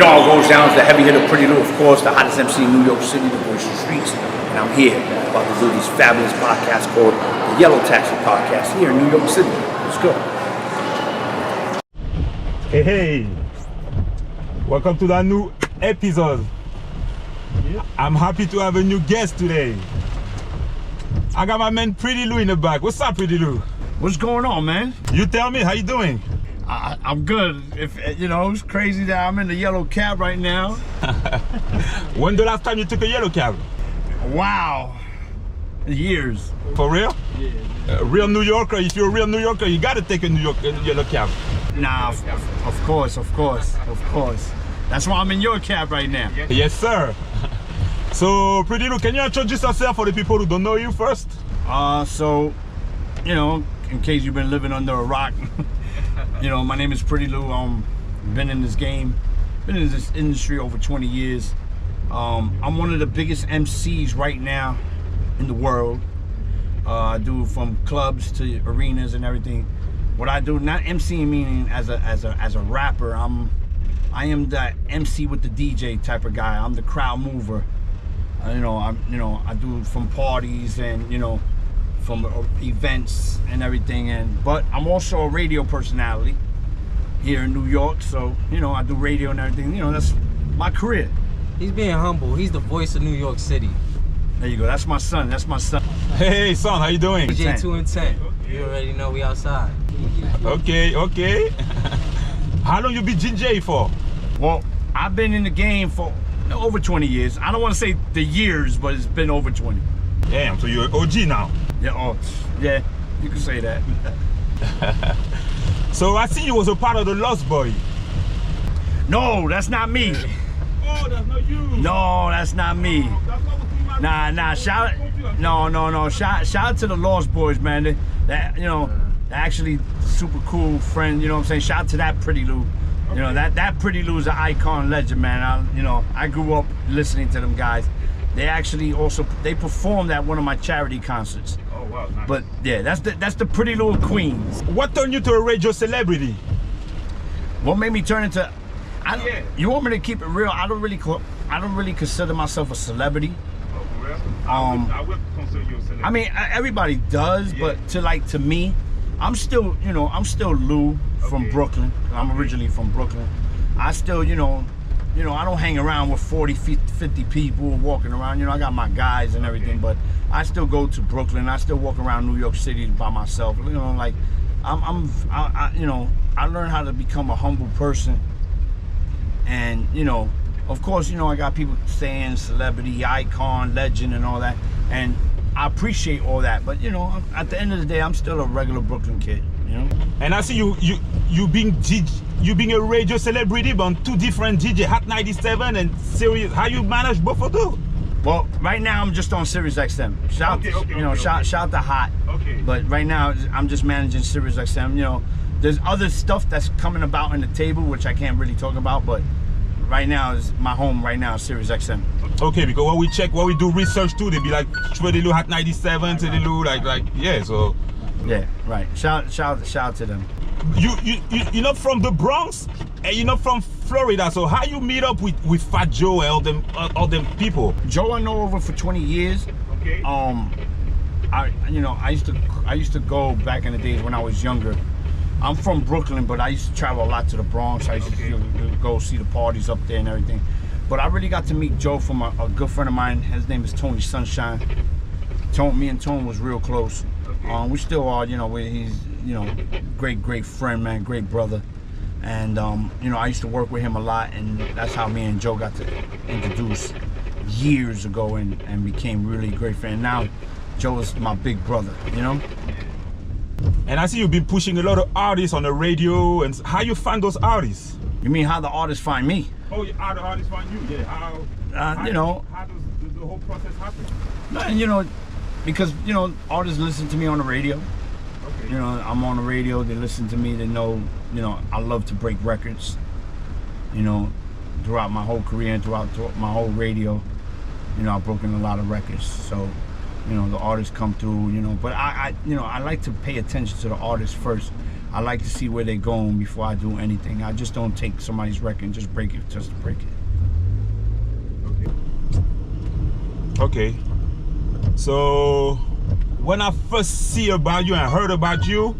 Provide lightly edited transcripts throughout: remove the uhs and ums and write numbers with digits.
It all goes down to the heavy hitter Pretty Lou, of course, the hottest MC in New York City, the voice of the streets. And I'm here about to do this fabulous podcast called the Yellow Taxi Podcast here in New York City. Let's go. Hey, welcome to that new episode. I'm happy to have a new guest today. I got my man Pretty Lou in the back. What's up, Pretty Lou? What's going on, man? You tell me, how you doing? I'm good. It's crazy that I'm in the yellow cab right now. When the last time you took a yellow cab? Wow. Years. For real? Yeah. A real New Yorker, if you're a real New Yorker, you gotta take a yellow cab. Nah, of course. That's why I'm in your cab right now. Yes, sir. So, Pretty Lou, can you introduce yourself for the people who don't know you first? In case you've been living under a rock, my name is Pretty Lou. Been in this game, been in this industry over 20 years. I'm one of the biggest MCs right now in the world. I do from clubs to arenas and everything. What I do, not MCing meaning as a rapper. I am that MC with the DJ type of guy. I'm the crowd mover. I do from parties and from events and everything, but I'm also a radio personality here in New York, so I do radio and everything. That's my career. He's being humble. He's the voice of New York City. There you go. That's my son. Hey son, how you doing? DJ 2 and 10. You already know we outside. Okay. How long you been DJ for? Well, I've been in the game for over 20 years. I don't want to say the years, but it's been over 20. Damn, so you're OG now. Yeah, you can say that. So I see you was a part of the Lost Boy. No, that's not me. Oh, that's not you. No, that's not me. Nah. Shout out to the Lost Boys, man. They're actually super cool friend. You know what I'm saying? Shout out to that Pretty Lou. That Pretty Lou's an icon legend, man. I grew up listening to them guys. They actually they performed at one of my charity concerts. Oh wow, nice. But yeah, that's the Pretty Lou of Queens. What turned you to a radio celebrity? What made me turn into? You want me to keep it real? I don't really consider myself a celebrity. Oh, for real? I would consider you a celebrity. I mean, everybody does, but to me, I'm still Lou from Brooklyn. I'm originally from Brooklyn. I still, I don't hang around with 40, 50 people walking around. I got my guys and everything, but I still go to Brooklyn. I still walk around New York City by myself. I learned how to become a humble person. And, of course, I got people saying celebrity, icon, legend, and all that. And I appreciate all that. But, at the end of the day, I'm still a regular Brooklyn kid, And I see you being a radio celebrity, but on two different DJ, Hot 97 and Sirius. How you manage both of those? Well, right now I'm just on Sirius XM. Shout out to Hot. Okay. But right now I'm just managing Sirius XM. There's other stuff that's coming about in the table, which I can't really talk about, but right now is my home right now is Sirius XM. Okay, because when we do research too, they be like Pretty Lou Hot 97, Pretty Lou, yeah, so. Yeah, right. Shout out to them. You're not from the Bronx and you're not from Florida, so how you meet up with Fat Joe and all them people? Joe I know over for 20 years. Okay. I used to go back in the days when I was younger. I'm from Brooklyn, but I used to travel a lot to the Bronx. I used to go see the parties up there and everything. But I really got to meet Joe from a good friend of mine. His name is Tony Sunshine. Me and Tone was real close. We still are, he's, great friend, man, great brother. And, I used to work with him a lot, and that's how me and Joe got to introduce years ago and became really great friends. Now, Joe is my big brother, And I see you've been pushing a lot of artists on the radio, and how you find those artists? You mean how the artists find me? Oh, how the artists find you, yeah. How does the whole process happen? Because, artists listen to me on the radio. Okay. I'm on the radio, they listen to me, they know, I love to break records. Throughout my whole career and throughout my whole radio, I've broken a lot of records. So, the artists come through, but I like to pay attention to the artists first I like to see where they're going before I do anything. I just don't take somebody's record and just break it just to break it. Okay. So when I first see about you and heard about you,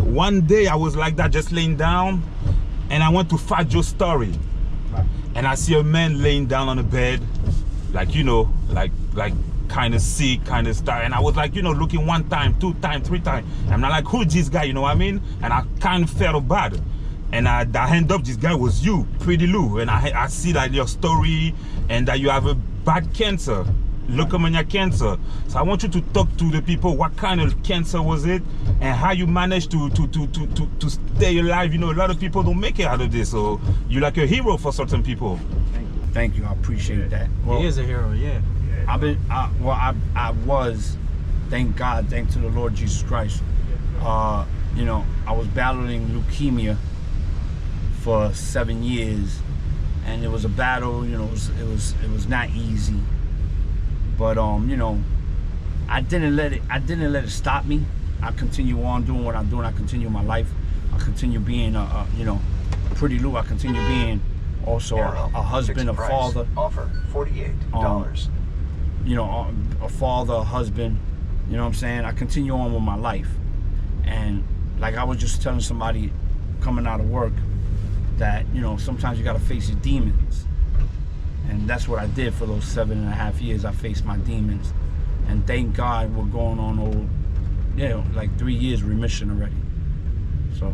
one day I was like that, just laying down, and I went to find your story. And I see a man laying down on the bed, like, you know, like kind of sick, kind of stuff. And I was like, you know, looking 1 time, 2 times, 3 times. I'm not like, who's this guy, you know what I mean? And I kind of felt bad. And I end up, this guy was you, Pretty Lou. And I see that your story and that you have a bad cancer, leukemia cancer. So I want you to talk to the people, what kind of cancer was it? And how you managed to stay alive. You know, a lot of people don't make it out of this. So you're like a hero for certain people. Thank you, I appreciate that. Well, He is a hero, yeah. I was, thank God, thanks to the Lord Jesus Christ. You know, I was battling leukemia for 7 years, and it was a battle. You know, it was not easy, but you know, I didn't let it stop me. I continue on doing what I'm doing. I continue my life. I continue being you know, Pretty Lou. I continue being also a husband, a father. Offer $48. You know, a father, a husband, you know what I'm saying? I continue on with my life. And like I was just telling somebody coming out of work that, you know, sometimes you gotta face your demons. And that's what I did for those 7.5 years. I faced my demons. And thank God we're going on over, you know, like 3 years remission already. So.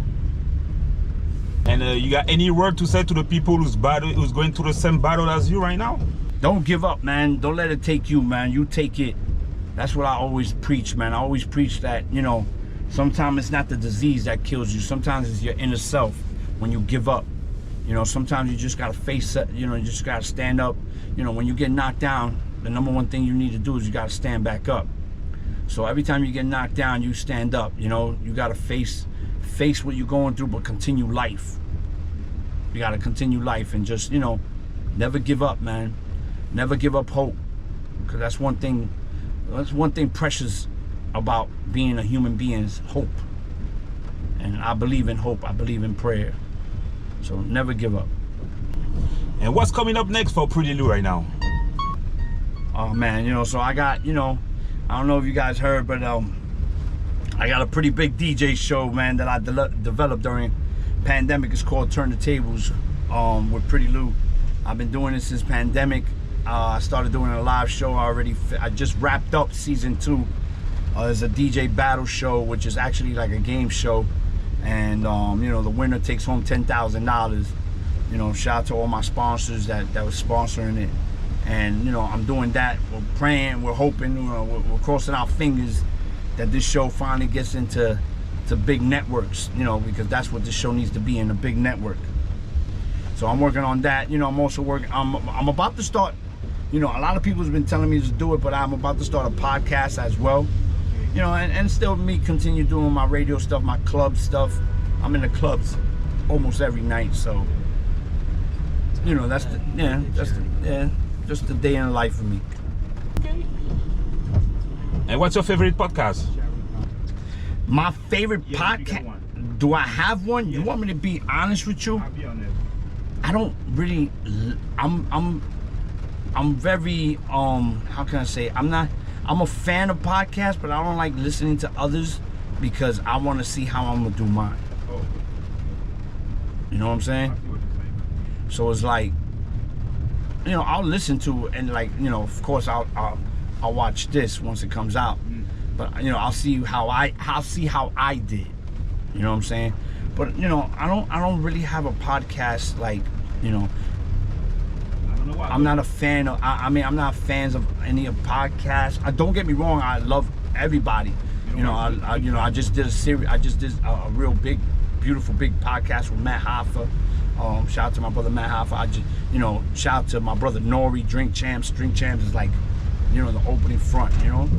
And you got any word to say to the people who's going through the same battle as you right now? Don't give up, man. Don't let it take you, man. You take it. That's what I always preach, man. I always preach that, you know, sometimes it's not the disease that kills you. Sometimes it's your inner self when you give up. You know, sometimes you just gotta face it. You know, you just gotta stand up. You know, when you get knocked down, the #1 thing you need to do is you gotta stand back up. So every time you get knocked down, you stand up. You know, you gotta face what you're going through, but continue life. You gotta continue life and just, you know, never give up, man. Never give up hope, because that's one thing precious about being a human being is hope. And I believe in hope. I believe in prayer. So never give up. And what's coming up next for Pretty Lou right now? Oh man, you know, so I got, you know, I don't know if you guys heard, but I got a pretty big DJ show, man, that I developed during pandemic. It's called Turn the Tables with Pretty Lou. I've been doing this since pandemic. I started doing a live show already. I just wrapped up season 2. There's a DJ battle show, which is actually like a game show. And you know, the winner takes home $10,000. You know, shout out to all my sponsors that was sponsoring it. And you know, I'm doing that. We're praying, we're hoping, you know, we're crossing our fingers that this show finally gets into big networks, you know, because that's what this show needs to be, in a big network. So I'm working on that. You know, I'm also working, I'm about to start, you know, a lot of people have been telling me to do it, but I'm about to start a podcast as well. You know, and still me continue doing my radio stuff, my club stuff. I'm in the clubs almost every night, so you know, that's just the day in the life for me. Okay. And what's your favorite podcast? My favorite podcast? Do I have one? You want me to be honest with you? I'll be honest. I don't really. I'm very how can I say? I'm a fan of podcasts, but I don't like listening to others because I want to see how I'm gonna do mine. You know what I'm saying? So it's like, you know, I'll listen to it, and like, you know, of course I'll watch this once it comes out, but you know, I'll see how I did. You know what I'm saying? But you know, I don't really have a podcast, like, you know. I'm not a fan of. I mean, I'm not fans of any of podcasts. Don't get me wrong. I love everybody. You know, I just did a series. I just did a real big, beautiful, big podcast with Matt Hoffa. Shout out to my brother Matt Hoffa. You know, shout out to my brother Nori. Drink Champs. Drink Champs is like, you know, the opening front. You know,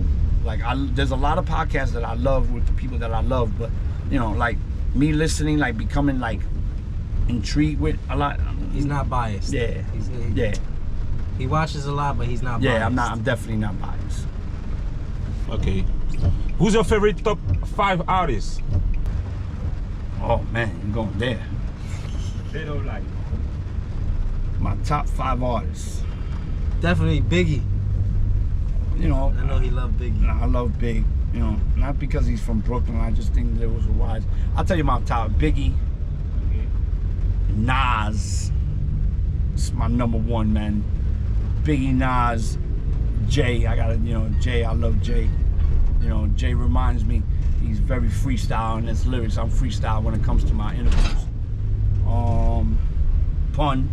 like there's a lot of podcasts that I love with the people that I love, but you know, like me listening, like becoming like intrigued with a lot. He's not biased. Yeah. Yeah. He watches a lot, but he's not biased. Yeah, I'm definitely not biased. Okay. Who's your favorite top 5 artists? Oh man, you're going there. They don't like. My top 5 artists. Definitely Biggie. You know, I know he loved Biggie. I love Big. You know, not because he's from Brooklyn. I just think there was a wise. I'll tell you my top. Biggie, Nas. It's my number 1, man. Biggie, Nas, Jay. I gotta, you know, Jay. I love Jay. You know, Jay reminds me. He's very freestyle in his lyrics. I'm freestyle when it comes to my interviews. Pun.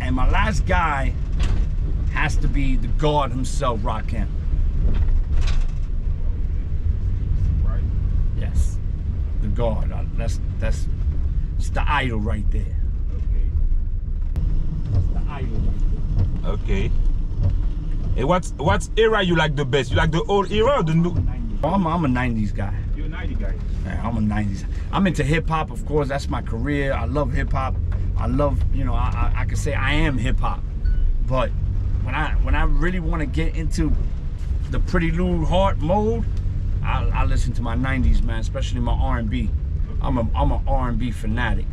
And my last guy has to be the God himself, Rakim. Right. Yes, the God. That's the idol right there. Okay. That's the idol right there. Okay. Hey, what era you like the best? You like the old era or the new? I'm a 90s guy. You're a 90 guy. Yeah, I'm a 90s. I'm into hip hop, of course. That's my career. I love hip hop. I love, you know, I can say I am hip hop. But when I really want to get into the Pretty Lou heart mode, I listen to my 90s, man, especially my R&B. I'm an R&B fanatic.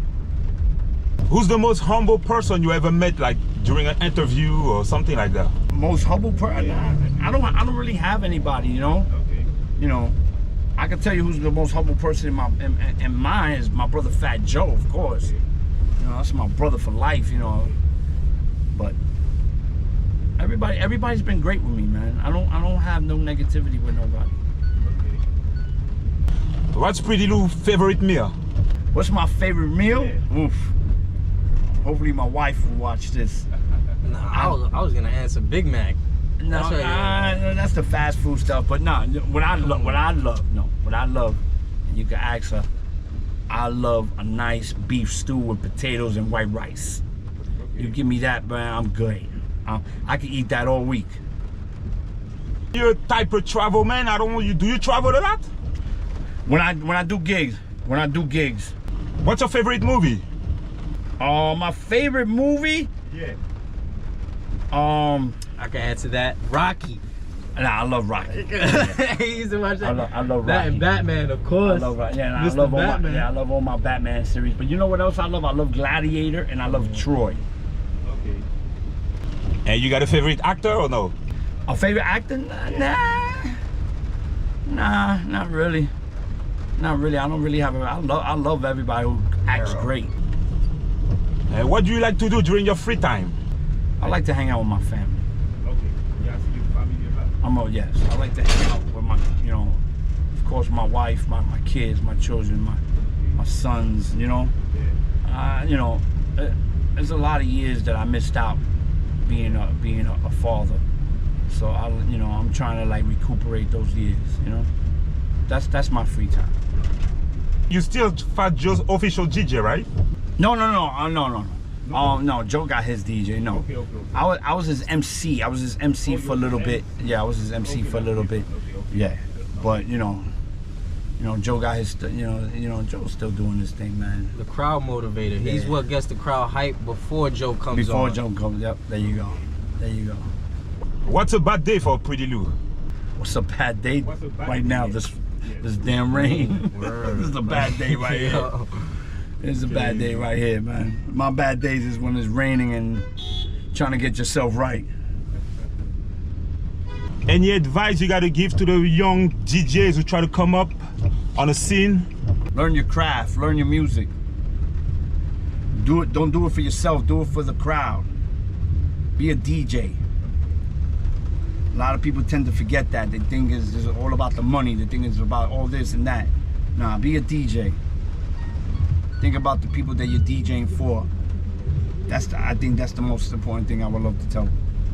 Who's the most humble person you ever met, like during an interview or something like that? Most humble person? I don't really have anybody, you know. Okay. You know, I can tell you who's the most humble person in mine is my brother Fat Joe, of course. You know, that's my brother for life, you know. But everybody's been great with me, man. I don't have no negativity with nobody. Okay. What's Pretty Lou's favorite meal? What's my favorite meal? Yeah. Oof. Hopefully my wife will watch this. Nah, I was gonna answer Big Mac. No, that's the fast food stuff. But no, what I love, and you can ask her, I love a nice beef stew with potatoes and white rice. Okay. You give me that, man, I'm good. I can eat that all week. You're a type of travel man. I don't know. Do you travel a lot? When I do gigs. What's your favorite movie? My favorite movie? Yeah. I can answer that. Rocky. Nah, I love Rocky. He used to watch that. I love Rocky. That and Batman, of course. I love Rocky. Yeah, I love all my Batman series. But you know what else I love? I love Gladiator and I love Troy. Okay. And you got a favorite actor or no? A favorite actor? Nah, not really. Not really. I don't really have I love everybody who acts great. And what do you like to do during your free time? I like to hang out with my family. Okay. Yeah, I see your family a lot. Yes. I like to hang out with my, you know, of course, my wife, my kids, my children, my sons. You know, you know, there's a lot of years that I missed out being a father. So I'm trying to like recuperate those years. You know, that's my free time. You still Fat Joe's official DJ, right? No. No, Joe got his DJ. No, Okay. I was his MC. I was his MC for a little bit. Yeah, I was his MC for a little bit. Yeah, but you know, Joe got his. You know, Joe's still doing this thing, man. The crowd motivator. He's Yeah. what gets the crowd hyped before Joe comes on. Before Joe comes, yep. There you go. What's a bad day for Pretty Lou? What's a bad day What's a bad right day? now? This damn rain. This is a bad day right here. It's a bad day right here, man. My bad days is when it's raining and trying to get yourself right. Any advice you got to give to the young DJs who try to come up on the scene? Learn your craft, learn your music. Do it, don't do it for yourself, do it for the crowd. Be a DJ. A lot of people tend to forget that. They think it's all about the money. They think it's about all this and that. Nah, be a DJ. Think about the people that you're DJing for. I think that's the most important thing I would love to tell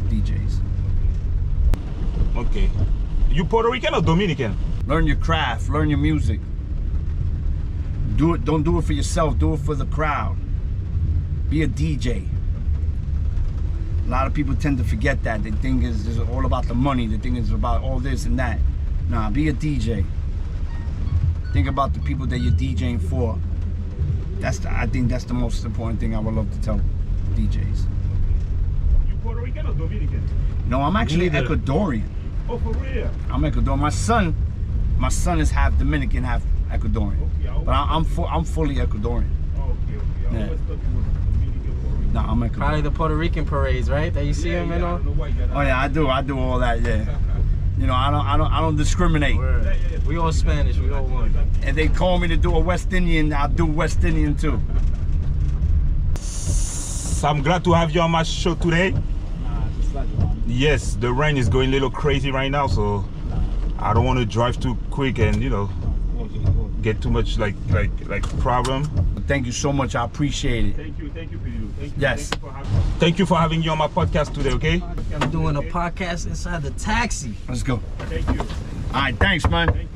DJs. Okay. You Puerto Rican or Dominican? Learn your craft, learn your music. Do it, don't do it for yourself, do it for the crowd. Be a DJ. A lot of people tend to forget that. They think it's all about the money. They think it's about all this and that. Nah, be a DJ. Think about the people that you're DJing for. I think that's the most important thing I would love to tell DJs. You Puerto Rican or Dominican? No, I'm actually Neither. Ecuadorian. Oh, for real? I'm Ecuadorian. My son My son is half Dominican, half Ecuadorian. But I'm fully Ecuadorian. Yeah. No, I'm Ecuadorian. Probably the Puerto Rican parades, right? That you see him in on. Oh yeah, I do all that. Yeah. You know, I don't discriminate. We all Spanish. We all one. And they call me to do a West Indian, I'll do West Indian too. So I'm glad to have you on my show today. Yes, the rain is going a little crazy right now, so I don't want to drive too quick and, you know, get too much like problem. Thank you so much. I appreciate it. Thank you for you. Yes. Thank you for having you on my podcast today, okay? I'm doing a podcast inside the taxi. Let's go. Thank you. All right, thanks, man.